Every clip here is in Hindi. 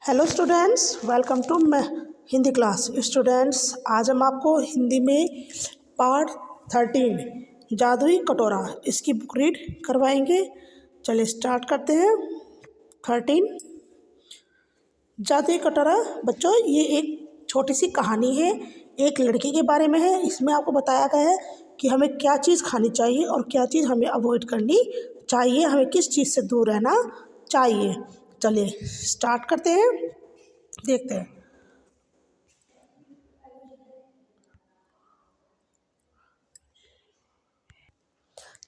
Hello students, welcome to Hindi class. Students, आज हम आपको हिंदी में पार्ट 13 जादुई कटोरा इसकी बुक रीड करवाएंगे। चलिए स्टार्ट करते हैं। 13 जादुई कटोरा। बच्चों, ये एक छोटी सी कहानी है, एक लड़की के बारे में है। इसमें आपको बताया गया है कि हमें क्या चीज़ खानी चाहिए और क्या चीज़ हमें अवॉइड करनी चाहिए, हमें किस चीज़ से दूर रहना चाहिए। चलिए स्टार्ट करते हैं, देखते हैं।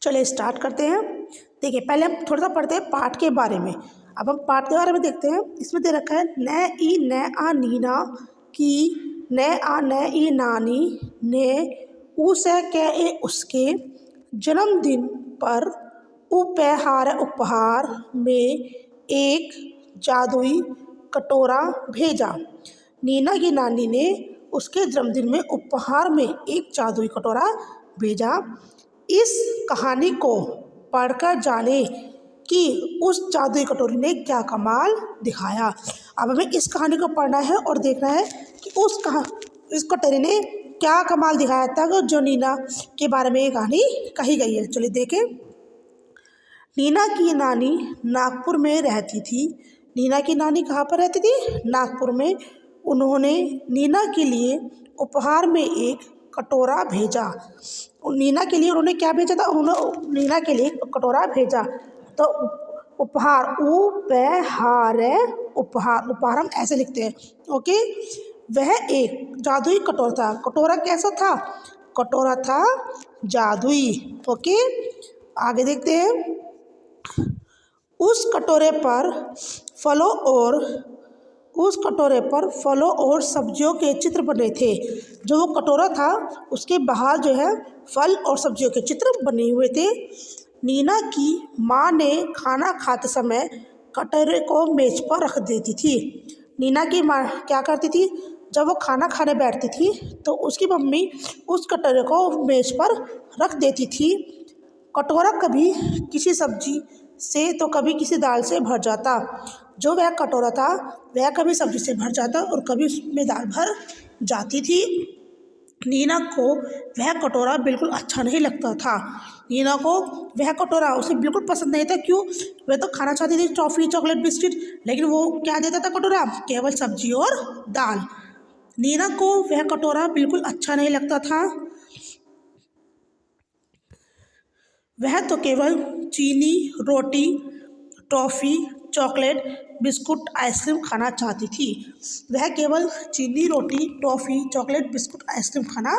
चलिए स्टार्ट करते हैं। देखिए, पहले हम थोड़ा सा पढ़ते हैं पाठ के बारे में। अब हम पाठ के बारे में देखते हैं। इसमें दे रखा है न ई न आ नीना की न आ न ई नानी ने उस के ए उसके जन्मदिन पर उपहार में एक जादुई कटोरा भेजा। नीना की नानी ने उसके जन्मदिन में उपहार में एक जादुई कटोरा भेजा। इस कहानी को पढ़कर जाने कि उस जादुई कटोरी ने क्या कमाल दिखाया। अब हमें इस कहानी को पढ़ना है और देखना है कि इस कटोरी ने क्या कमाल दिखाया था जो नीना के बारे में ये कहानी कही गई है। चलिए देखें। नीना की नानी नागपुर में रहती थी। नीना की नानी कहाँ पर रहती थी? नागपुर में। उन्होंने नीना के लिए उपहार में एक कटोरा भेजा। नीना के लिए उन्होंने क्या भेजा था? उन्होंने नीना के लिए कटोरा भेजा। तो उपहार उपहार हम ऐसे लिखते हैं। ओके, वह एक जादुई कटोरा था। कटोरा कैसा था? कटोरा था जादुई। ओके, आगे देखते हैं। उस कटोरे पर फलों और सब्जियों के चित्र बने थे। जो वो कटोरा था उसके बाहर जो है फल और सब्जियों के चित्र बने हुए थे। नीना की माँ ने खाना खाते समय कटोरे को मेज पर रख देती थी। नीना की माँ क्या करती थी? जब वो खाना खाने बैठती थी तो उसकी मम्मी उस कटोरे को मेज पर रख देती थी। कटोरा कभी किसी सब्जी से तो कभी किसी दाल से भर जाता। जो वह कटोरा था वह कभी सब्जी से भर जाता और कभी उसमें दाल भर जाती थी। नीना को वह कटोरा बिल्कुल अच्छा नहीं लगता था। नीना को वह कटोरा उसे बिल्कुल पसंद नहीं था। क्यों? वह तो खाना चाहती थी टॉफ़ी, चॉकलेट, बिस्किट, लेकिन वो क्या देता था कटोरा? केवल सब्जी और दाल। नीना को वह कटोरा बिल्कुल अच्छा नहीं लगता था। वह तो केवल चीनी, रोटी, टॉफ़ी, चॉकलेट, बिस्कुट, आइसक्रीम खाना चाहती थी। वह केवल चीनी, रोटी, टॉफ़ी, चॉकलेट, बिस्कुट, आइसक्रीम खाना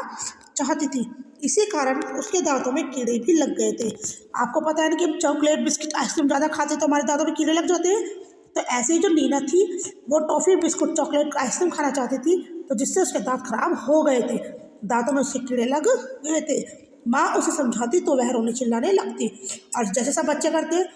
चाहती थी। इसी कारण उसके दांतों में कीड़े भी लग गए थे। आपको पता है ना कि चॉकलेट, बिस्किट, आइसक्रीम ज़्यादा खाते तो हमारे दांतों में कीड़े लग जाते हैं। तो ऐसे ही जो नीना थी वो टॉफ़ी, बिस्कुट, चॉकलेट, आइसक्रीम खाना चाहती थी, तो जिससे उसके दांत खराब हो गए थे। दांतों में उसके कीड़े लग गए थे। माँ उसे समझाती तो वह रोने चिल्लाने लगती। और जैसे सब बच्चे करते हैं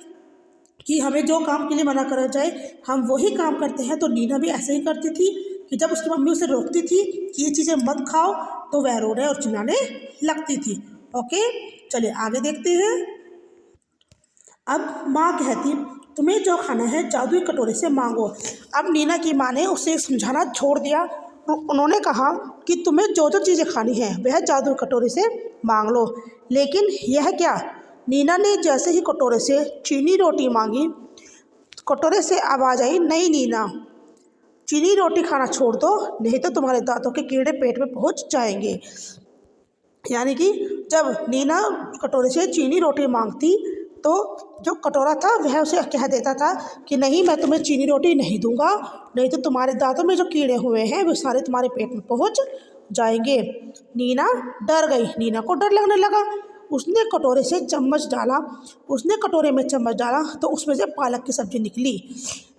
कि हमें जो काम के लिए मना करा जाए हम वही काम करते हैं, तो नीना भी ऐसे ही करती थी कि जब उसकी मम्मी उसे रोकती थी कि ये चीज़ें मत खाओ तो वह रोने और चिल्लाने लगती थी। ओके, चलिए आगे देखते हैं। अब माँ कहती तुम्हें जो खाना है जादुई कटोरे से मांगो। अब नीना की माँ ने उसे समझाना छोड़ दिया। उन्होंने कहा कि तुम्हें जो जो चीज़ें खानी है वह जादुई कटोरे से मांग लो। लेकिन यह क्या? नीना ने जैसे ही कटोरे से चीनी रोटी मांगी, कटोरे से आवाज़ आई, नहीं नीना, चीनी रोटी खाना छोड़ दो, नहीं तो तुम्हारे दांतों के कीड़े पेट में पहुंच जाएंगे। यानी कि जब नीना कटोरे से चीनी रोटी मांगती तो जो कटोरा था वह उसे कह देता था कि नहीं, मैं तुम्हें चीनी रोटी नहीं दूंगा, नहीं तो तुम्हारे दांतों में जो कीड़े हुए हैं वो सारे तुम्हारे पेट में पहुंच जाएंगे। नीना डर गई। नीना को डर लगने लगा। उसने कटोरे में चम्मच डाला तो उसमें से पालक की सब्जी निकली।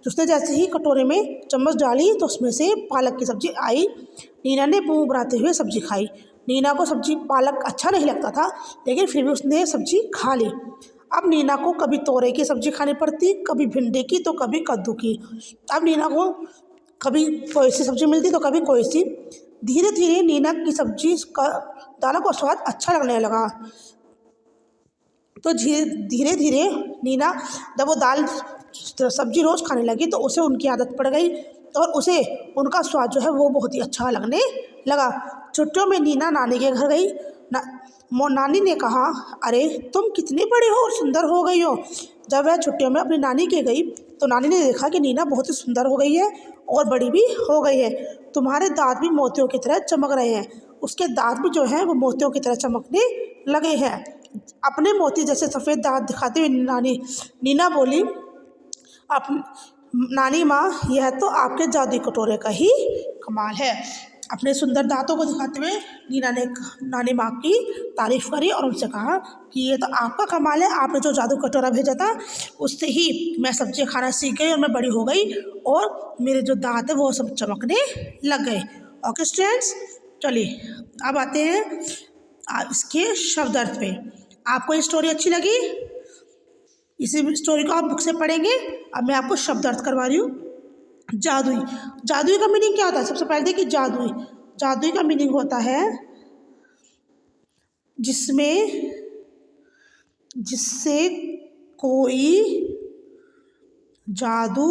उसने जैसे ही कटोरे में चम्मच डाली तो उसमें से पालक की सब्जी आई। नीना ने मुंह बनाते हुए सब्जी खाई। नीना को सब्जी पालक अच्छा नहीं लगता था, लेकिन फिर भी उसने सब्जी खा ली। अब नीना को कभी तोरई की सब्जी खानी पड़ती, कभी भिंडी की तो कभी कद्दू की। अब नीना को कभी कोई सी सब्जी मिलती तो कभी कोई सी। धीरे धीरे नीना की सब्जी का दालों का स्वाद अच्छा लगने लगा। तो धीरे धीरे नीना जब वो दाल सब्जी रोज़ खाने लगी तो उसे उनकी आदत पड़ गई। और उसे उनका स्वाद जो है वो बहुत ही अच्छा लगने लगा। छुट्टियों में नीना नानी के घर गई। नानी ने कहा, अरे तुम कितनी बड़ी हो और सुंदर हो गई हो। जब वह छुट्टियों में अपनी नानी के गई तो नानी ने देखा कि नीना बहुत ही सुंदर हो गई है और बड़ी भी हो गई है। तुम्हारे दांत भी मोतियों की तरह चमक रहे हैं। उसके दांत भी जो हैं वो मोतियों की तरह चमकने लगे हैं। अपने मोती जैसे सफ़ेद दांत दिखाते हुए नीना बोली, नानी माँ, यह तो आपके जादुई कटोरे का ही कमाल है। अपने सुंदर दांतों को दिखाते हुए नीना ने नानी माँ की तारीफ करी और उनसे कहा कि ये तो आपका कमाल है, आपने जो जादू कटोरा भेजा था उससे ही मैं सब्जी खाना सीख गई और मैं बड़ी हो गई और मेरे जो दांत है वो सब चमकने लग गए। ओके स्टूडेंट्स, चलिए अब आते हैं इसके शब्द अर्थ पे। आपको ये स्टोरी अच्छी लगी? इसी स्टोरी को आप बुक से पढ़ेंगे। अब मैं आपको शब्द अर्थ करवा रही हूँ। जादुई, जादुई का मीनिंग क्या होता है? सबसे पहले देखिए, जादुई का मीनिंग होता है जिससे कोई जादू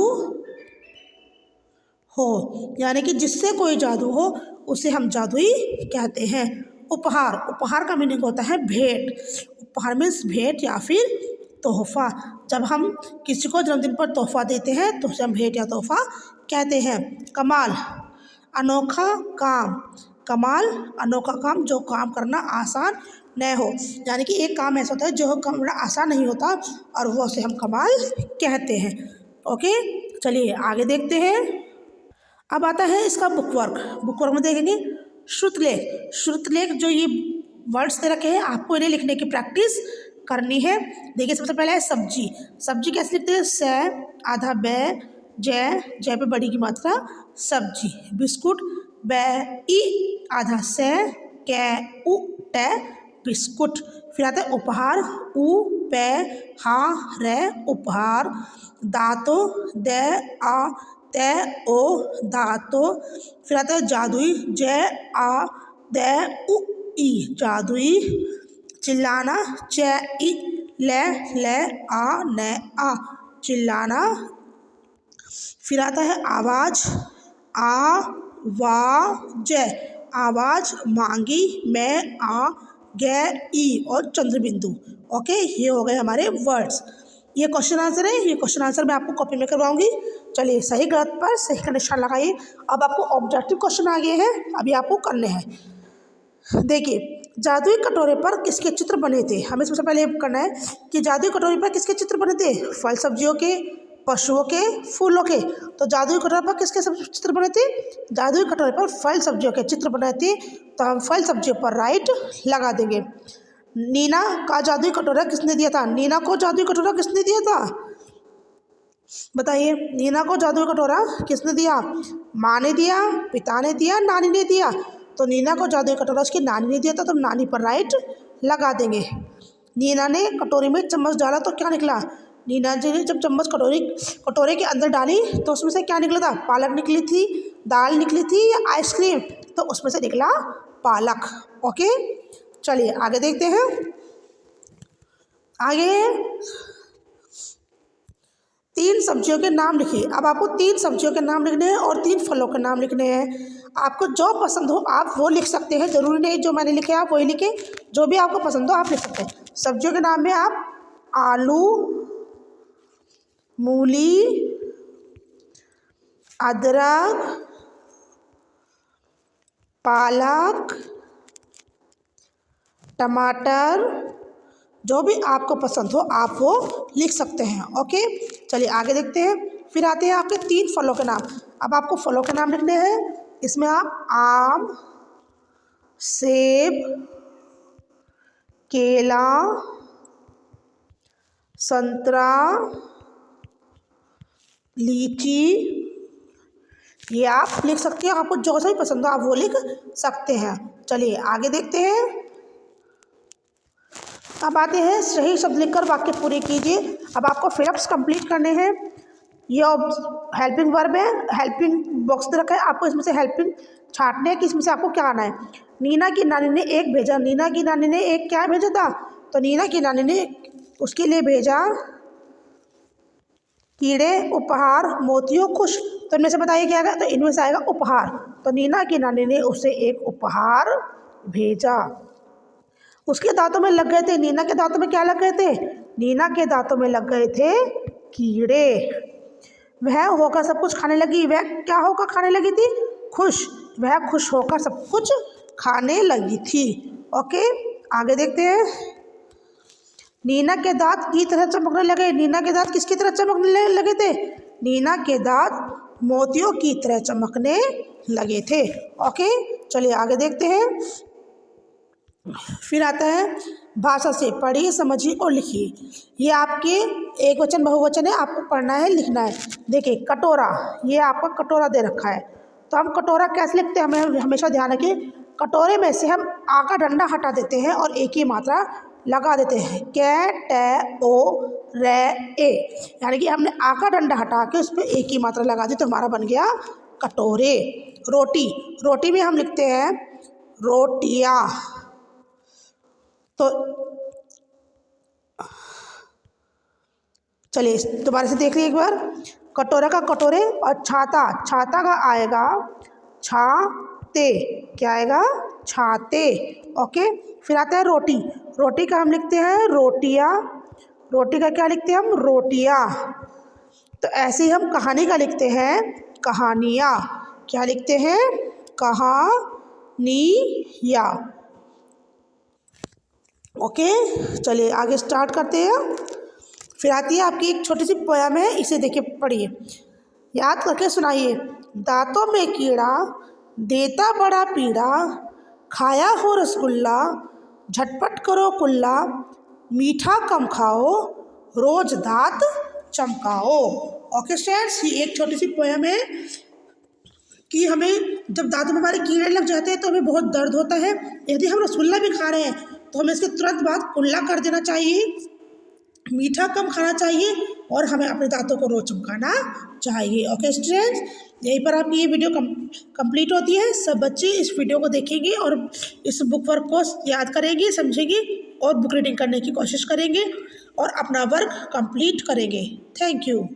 हो, यानी कि जिससे कोई जादू हो उसे हम जादुई कहते हैं। उपहार का मीनिंग होता है भेंट। उपहार मीन्स भेंट या फिर तोहफा। जब हम किसी को जन्मदिन पर तोहफा देते हैं तो उसे हम भेंट या तोहफा कहते हैं। कमाल, अनोखा काम, जो काम करना आसान न हो, यानी कि एक काम ऐसा होता है जो करना आसान नहीं होता और वो उसे हम कमाल कहते हैं। ओके, चलिए आगे देखते हैं। अब आता है इसका बुकवर्क में देखेंगे श्रुतलेख जो ये वर्ड्स दे रखे हैं, आपको इन्हें लिखने की प्रैक्टिस करनी है। देखिए, सबसे पहले है सब्जी कैसे लिखते हैं? स आधा बै, जय पे बड़ी की मात्रा सब्जी। बिस्कुट, बै ई आधा से, कै उ टे बिस्कुट। फिर आता है उपहार, उ पे हा रे उपहार। दांतो, दे आ ते ओ दांतो। फिर आता है जादुई, जय आ दे उ ई जादुई। चिल्लाना, च ई ले आ ने आ चिल्लाना। फिर आता है आवाज़, आवाज़ मांगी, मैं आ गे ई और चंद्र बिंदु। ओके, ये हो गए हमारे वर्ड्स। ये क्वेश्चन आंसर है। ये क्वेश्चन आंसर मैं आपको कॉपी में करवाऊंगी। चलिए सही गलत पर सही का निशान लगाइए। अब आपको ऑब्जेक्टिव क्वेश्चन आ गए हैं, अभी आपको करने हैं। देखिए, जादुई कटोरे पर किसके चित्र बने थे? हमें सबसे पहले करना है कि जादुई कटोरे पर किसके चित्र बने थे? फल सब्जियों के, पशुओं के, फूलों के। तो जादुई कटोरे पर किसके चित्र बने थे? जादुई कटोरे पर फल सब्जियों के चित्र बने थे, तो हम फल सब्जियों पर राइट लगा देंगे। नीना का जादुई कटोरा किसने दिया था? नीना को जादुई कटोरा किसने दिया था? बताइए, नीना को जादुई कटोरा किसने दिया? माँ ने दिया, पिता ने दिया, नानी ने दिया। तो नीना को जादुई कटोरा उसकी नानी ने दिया था, तो नानी पर राइट लगा देंगे। नीना ने कटोरी में चम्मच डाला तो क्या निकला? नीना जी ने जब चम्मच कटोरे के अंदर डाली तो उसमें से क्या निकला था? पालक निकली थी, दाल निकली थी या आइसक्रीम? तो उसमें से निकला पालक। ओके, चलिए आगे देखते हैं। आगे 3 सब्जियों के नाम लिखिए। अब आपको 3 सब्जियों के नाम लिखने हैं और 3 फलों के नाम लिखने हैं। आपको जो पसंद हो आप वो लिख सकते हैं, ज़रूरी नहीं जो मैंने लिखे आप वही लिखें। जो भी आपको पसंद हो आप लिख सकते हैं। सब्जियों के नाम में आप आलू, मूली, अदरक, पालक, टमाटर, जो भी आपको पसंद हो आप वो लिख सकते हैं। ओके, चलिए आगे देखते हैं। फिर आते हैं आपके 3 फलों के नाम। अब आपको फलों के नाम लिखने हैं। इसमें आप आम, सेब, केला, संतरा, लीची, ये आप लिख सकते हैं। आपको जो सा भी पसंद हो आप वो लिख सकते हैं। चलिए आगे देखते हैं। अब आते हैं सही शब्द लिखकर वाक्य पूरे कीजिए। अब आपको फिलअप्स कंप्लीट करने हैं। ये हेल्पिंग वर्ब है, हेल्पिंग बॉक्स दे रखा है, आपको इसमें से हेल्पिंग छांटने है कि इसमें से आपको क्या आना है। नीना की नानी ने एक भेजा, नीना की नानी ने एक क्या भेजा था? तो नीना की नानी ने उसके लिए भेजा कीड़े उपहार मोतियों खुश। तो इनमें से बताइए क्या आएगा, तो इनमें से आएगा उपहार। तो नीना की नानी ने उसे एक उपहार भेजा। उसके दांतों में लग गए थे, नीना के दांतों में क्या लग गए थे, नीना के दांतों में लग गए थे कीड़े। वह होकर सब कुछ खाने लगी। वह क्या होकर खाने लगी थी, खुश। वह खुश होकर सब कुछ खाने लगी थी। ओके, आगे देखते हैं। नीना के दांत की तरह चमकने लगे। नीना के दांत किसकी तरह चमकने लगे थे, नीना के दांत मोतियों की तरह चमकने लगे थे। ओके, चलिए आगे देखते हैं। फिर आता है भाषा से पढ़िए, समझिए और लिखिए। ये आपके एक वचन बहुवचन है, आपको पढ़ना है, लिखना है। देखिए कटोरा, ये आपका कटोरा दे रखा है। तो हम कटोरा कैसे लिखते हैं, हमें हमेशा ध्यान रखिए। कटोरे में से हम आ का डंडा हटा देते हैं और एक ही मात्रा लगा देते हैं, कै टे ओ रे ए, यानी कि हमने आ का डंडा हटा के उस पर एक ही मात्रा लगा दी, तो हमारा बन गया कटोरे। रोटी, रोटी में हम लिखते हैं रोटियाँ। तो चलिए दोबारा से देख लीजिए एक बार। कटोरा का कटोरे, और छाता, छाता का आएगा छाते, क्या आएगा, छाते। ओके, फिर आता है रोटी, रोटी का हम लिखते हैं रोटियाँ। रोटी का क्या लिखते हैं हम, रोटियाँ। तो ऐसे ही हम कहानी का लिखते हैं कहानियाँ। क्या लिखते हैं, कहानियाँ। ओके, चलिए आगे स्टार्ट करते हैं। फिर आती है आपकी एक छोटी सी पोयम है, इसे देखिए, पढ़िए, याद करके सुनाइए। दांतों में कीड़ा देता बड़ा पीड़ा, खाया हो रसगुल्ला झटपट करो कुल्ला, मीठा कम खाओ रोज दांत चमकाओ। ओके स्टूडेंट्स, ये एक छोटी सी पोयम है कि हमें जब दांतों में हमारे कीड़े लग जाते हैं तो हमें बहुत दर्द होता है। यदि हम रसगुल्ला भी खा रहे हैं तो हमें इसके तुरंत बाद कुल्ला कर देना चाहिए, मीठा कम खाना चाहिए और हमें अपने दांतों को रोज चमकाना चाहिए। ओके स्टूडेंट्स, यहीं पर आपकी ये वीडियो कंप्लीट होती है। सब बच्चे इस वीडियो को देखेंगे और इस बुक वर्क को याद करेंगे, समझेंगे और बुक रीडिंग करने की कोशिश करेंगे और अपना वर्क कंप्लीट करेंगे। Thank you.